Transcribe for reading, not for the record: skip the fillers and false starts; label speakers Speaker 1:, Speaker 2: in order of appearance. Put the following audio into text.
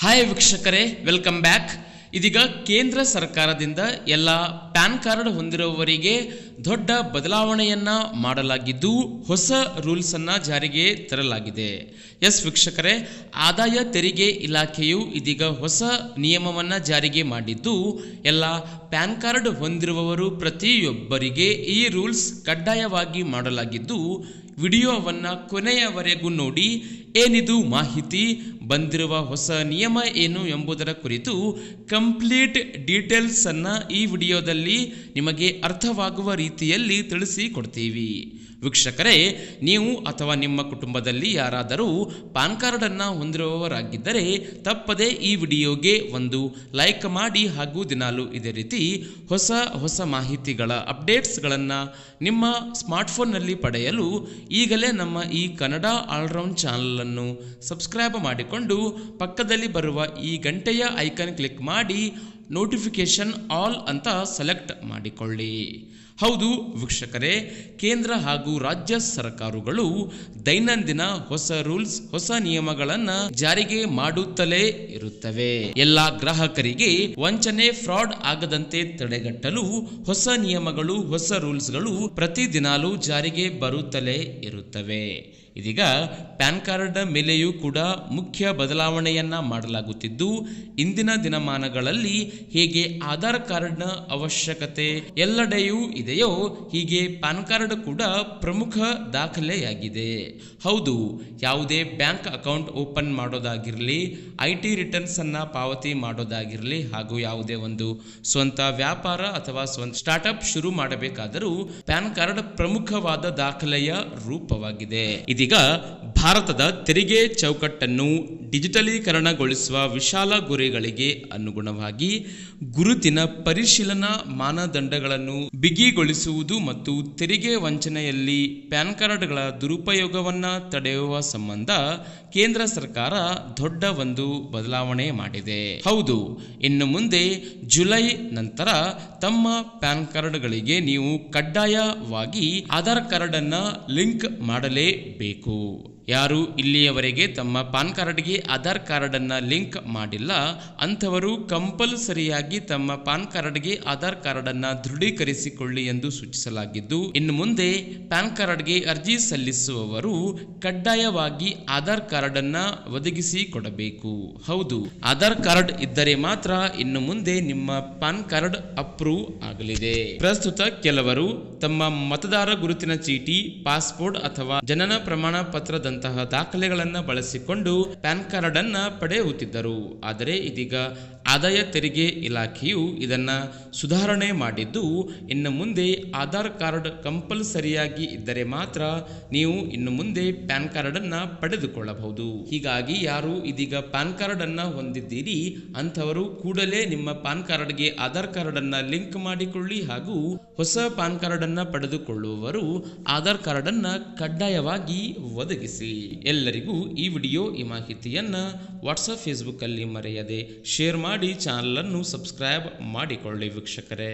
Speaker 1: Hi ವೀಕ್ಷಕರೇ, welcome back. ಇದೀಗ ಕೇಂದ್ರ ಸರ್ಕಾರದಿಂದ ಎಲ್ಲ ಪ್ಯಾನ್ ಕಾರ್ಡ್ ಹೊಂದಿರುವವರಿಗೆ ದೊಡ್ಡ ಬದಲಾವಣೆಯನ್ನ ಮಾಡಲಾಗಿದ್ದು ಹೊಸ ರೂಲ್ಸ್ ಅನ್ನ ಜಾರಿಗೆ ತರಲಾಗಿದೆ. ಎಸ್ ವೀಕ್ಷಕರೇ, ಆದಾಯ ತೆರಿಗೆ ಇಲಾಖೆಯು ಇದೀಗ ಹೊಸ ನಿಯಮವನ್ನ ಜಾರಿಗೆ ಮಾಡಿದ್ದು ಎಲ್ಲ ಪ್ಯಾನ್ ಕಾರ್ಡ್ ಹೊಂದಿರುವವರು ಪ್ರತಿಯೊಬ್ಬರಿಗೆ ಈ ರೂಲ್ಸ್ ಕಡ್ಡಾಯವಾಗಿ ಮಾಡಲಾಗಿದ್ದು ವಿಡಿಯೋವನ್ನು ಕೊನೆಯವರೆಗೂ ನೋಡಿ. ಏನಿದು ಮಾಹಿತಿ, ಬಂದಿರುವ ಹೊಸ ನಿಯಮ ಏನು ಎಂಬುದರ ಕುರಿತು ಕಂಪ್ಲೀಟ್ ಡೀಟೇಲ್ಸ್ ಅನ್ನ ಈ ವಿಡಿಯೋದಲ್ಲಿ ನಿಮಗೆ ಅರ್ಥವಾಗುವ ರೀತಿಯಲ್ಲಿ ತಿಳಿಸಿಕೊಡ್ತೀವಿ. ವೀಕ್ಷಕರೇ, ನೀವು ಅಥವಾ ನಿಮ್ಮ ಕುಟುಂಬದಲ್ಲಿ ಯಾರಾದರೂ ಪಾನ್ ಕಾರ್ಡ್ ಅನ್ನು ಹೊಂದಿರುವವರಾಗಿದ್ದರೆ ತಪ್ಪದೆ ಈ ವಿಡಿಯೋಗೆ ಒಂದು ಲೈಕ್ ಮಾಡಿ ಹಾಗೂ ದಿನಾಲು ಇದೇ ರೀತಿ ಹೊಸ ಮಾಹಿತಿಗಳ ಅಪ್ಡೇಟ್ಸ್ಗಳನ್ನು ನಿಮ್ಮ ಸ್ಮಾರ್ಟ್ಫೋನ್ನಲ್ಲಿ ಪಡೆಯಲು ಈಗಲೇ ನಮ್ಮ ಈ ಕನ್ನಡ ಆಲ್ರೌಂಡ್ ಚಾನಲನ್ನು ಸಬ್ಸ್ಕ್ರೈಬ್ ಮಾಡಿಕೊಂಡು ಪಕ್ಕದಲ್ಲಿ ಬರುವ ಈ ಗಂಟೆಯ ಐಕಾನ್ ಕ್ಲಿಕ್ ಮಾಡಿ ನೋಟಿಫಿಕೇಶನ್ ಆಲ್ ಅಂತ ಸೆಲೆಕ್ಟ್ ಮಾಡಿಕೊಳ್ಳಿ. ಹೌದು ವೀಕ್ಷಕರೇ, ಕೇಂದ್ರ ಹಾಗೂ ರಾಜ್ಯ ಸರ್ಕಾರಗಳು ದೈನಂದಿನ ಹೊಸ ರೂಲ್ಸ್, ಹೊಸ ನಿಯಮಗಳನ್ನು ಜಾರಿಗೆ ಮಾಡುತ್ತಲೇ ಇರುತ್ತವೆ. ಎಲ್ಲಾ ಗ್ರಾಹಕರಿಗೆ ವಂಚನೆ, ಫ್ರಾಡ್ ಆಗದಂತೆ ತಡೆಗಟ್ಟಲು ಹೊಸ ನಿಯಮಗಳು, ಹೊಸ ರೂಲ್ಸ್ಗಳು ಪ್ರತಿದಿನಾಲೂ ಜಾರಿಗೆ ಬರುತ್ತಲೇ ಇರುತ್ತವೆ. ಇದೀಗ ಪ್ಯಾನ್ ಕಾರ್ಡ್ ಮೇಲೆಯೂ ಕೂಡ ಮುಖ್ಯ ಬದಲಾವಣೆಯನ್ನ ಮಾಡಲಾಗುತ್ತಿದ್ದು, ಇಂದಿನ ದಿನಮಾನಗಳಲ್ಲಿ ಹೇಗೆ ಆಧಾರ್ ಕಾರ್ಡ್ನ ಅವಶ್ಯಕತೆ ಎಲ್ಲೆಡೆಯೂ ಇದೆಯೋ ಹೀಗೆ ಪ್ಯಾನ್ ಕಾರ್ಡ್ ಕೂಡ ಪ್ರಮುಖ ದಾಖಲೆಯಾಗಿದೆ. ಹೌದು, ಯಾವುದೇ ಬ್ಯಾಂಕ್ ಅಕೌಂಟ್ ಓಪನ್ ಮಾಡೋದಾಗಿರಲಿ, IT ರಿಟರ್ನ್ಸ್ ಅನ್ನ ಪಾವತಿ ಮಾಡೋದಾಗಿರಲಿ, ಹಾಗೂ ಯಾವುದೇ ಒಂದು ಸ್ವಂತ ವ್ಯಾಪಾರ ಅಥವಾ ಸ್ವಂತ ಸ್ಟಾರ್ಟ್ಅಪ್ ಶುರು ಮಾಡಬೇಕಾದರೂ ಪ್ಯಾನ್ ಕಾರ್ಡ್ ಪ್ರಮುಖವಾದ ದಾಖಲೆಯ ರೂಪವಾಗಿದೆ. ಇದೀಗ ಭಾರತದ ತೆರಿಗೆ ಚೌಕಟ್ಟನ್ನು ಡಿಜಿಟಲೀಕರಣಗೊಳಿಸುವ ವಿಶಾಲ ಗುರಿಗಳಿಗೆ ಅನುಗುಣವಾಗಿ ಗುರುತಿನ ಪರಿಶೀಲನಾ ಮಾನದಂಡಗಳನ್ನು ಬಿಗಿಗೊಳಿಸುವುದು ಮತ್ತು ತೆರಿಗೆ ವಂಚನೆಯಲ್ಲಿ ಪ್ಯಾನ್ ಕಾರ್ಡ್ಗಳ ದುರುಪಯೋಗವನ್ನು ತಡೆಯುವ ಸಂಬಂಧ ಕೇಂದ್ರ ಸರ್ಕಾರ ದೊಡ್ಡ ಒಂದು ಬದಲಾವಣೆ ಮಾಡಿದೆ. ಹೌದು, ಇನ್ನು ಮುಂದೆ ಜುಲೈ ನಂತರ ತಮ್ಮ ಪ್ಯಾನ್ ಕಾರ್ಡ್ಗಳಿಗೆ ನೀವು ಕಡ್ಡಾಯವಾಗಿ ಆಧಾರ್ ಕಾರ್ಡ್ ಅನ್ನ ಲಿಂಕ್ ಮಾಡಲೇಬೇಕು. ಯಾರು ಇಲ್ಲಿಯವರೆಗೆ ತಮ್ಮ ಪಾನ್ ಕಾರ್ಡ್ಗೆ ಆಧಾರ್ ಕಾರ್ಡ್ ಅನ್ನ ಲಿಂಕ್ ಮಾಡಿಲ್ಲ ಅಂಥವರು ಕಂಪಲ್ಸರಿಯಾಗಿ ತಮ್ಮ ಪಾನ್ ಕಾರ್ಡ್ಗೆ ಆಧಾರ್ ಕಾರ್ಡ್ ಅನ್ನ ದೃಢೀಕರಿಸಿಕೊಳ್ಳಿ ಎಂದು ಸೂಚಿಸಲಾಗಿದ್ದು, ಇನ್ನು ಮುಂದೆ ಪ್ಯಾನ್ ಕಾರ್ಡ್ಗೆ ಅರ್ಜಿ ಸಲ್ಲಿಸುವವರು ಕಡ್ಡಾಯವಾಗಿ ಆಧಾರ್ ಕಾರ್ಡ್ ಅನ್ನ ಒದಗಿಸಿ ಕೊಡಬೇಕು. ಹೌದು, ಆಧಾರ್ ಕಾರ್ಡ್ ಇದ್ದರೆ ಮಾತ್ರ ಇನ್ನು ಮುಂದೆ ನಿಮ್ಮ ಪಾನ್ ಕಾರ್ಡ್ ಅಪ್ರೂವ್ ಆಗಲಿದೆ. ಪ್ರಸ್ತುತ ಕೆಲವರು ತಮ್ಮ ಮತದಾರ ಗುರುತಿನ ಚೀಟಿ, ಪಾಸ್ಪೋರ್ಟ್ ಅಥವಾ ಜನನ ಪ್ರಮಾಣ ಪತ್ರದ ದಾಖಲೆಗಳನ್ನು ಬಳಸಿಕೊಂಡು ಪ್ಯಾನ್ ಕಾರ್ಡ್ ಅನ್ನ ಪಡೆಯುತ್ತಿದ್ದರು. ಆದರೆ ಇದೀಗ ಆದಾಯ ತೆರಿಗೆ ಇಲಾಖೆಯು ಇದನ್ನ ಸುಧಾರಣೆ ಮಾಡಿದ್ದು, ಇನ್ನು ಮುಂದೆ ಆಧಾರ್ ಕಾರ್ಡ್ ಕಂಪಲ್ಸರಿಯಾಗಿ ಇದ್ದರೆ ಮಾತ್ರ ನೀವು ಇನ್ನು ಮುಂದೆ ಪ್ಯಾನ್ ಕಾರ್ಡ್ ಅನ್ನ ಪಡೆದುಕೊಳ್ಳಬಹುದು. ಹೀಗಾಗಿ ಯಾರು ಇದೀಗ ಪ್ಯಾನ್ ಕಾರ್ಡ್ ಅನ್ನ ಹೊಂದಿದ್ದೀರಿ ಅಂಥವರು ಕೂಡಲೇ ನಿಮ್ಮ ಪಾನ್ ಕಾರ್ಡ್ಗೆ ಆಧಾರ್ ಕಾರ್ಡ್ ಅನ್ನ ಲಿಂಕ್ ಮಾಡಿಕೊಳ್ಳಿ ಹಾಗೂ ಹೊಸ ಪಾನ್ ಕಾರ್ಡ್ ಅನ್ನ ಪಡೆದುಕೊಳ್ಳುವವರು ಆಧಾರ್ ಕಾರ್ಡ್ ಅನ್ನ ಕಡ್ಡಾಯವಾಗಿ ಒದಗಿಸಿ. ಎಲ್ಲರಿಗೂ ಈ ವಿಡಿಯೋ, ಈ ಮಾಹಿತಿಯನ್ನ ವಾಟ್ಸಪ್, ಫೇಸ್ಬುಕ್ ಅಲ್ಲಿ ಮರೆಯದೆ ಶೇರ್ ಮಾಡಿ ಚಾನಲ್ ಅನ್ನು ಸಬ್ಸ್ಕ್ರೈಬ್ ಮಾಡಿಕೊಳ್ಳಿ ವೀಕ್ಷಕರೇ.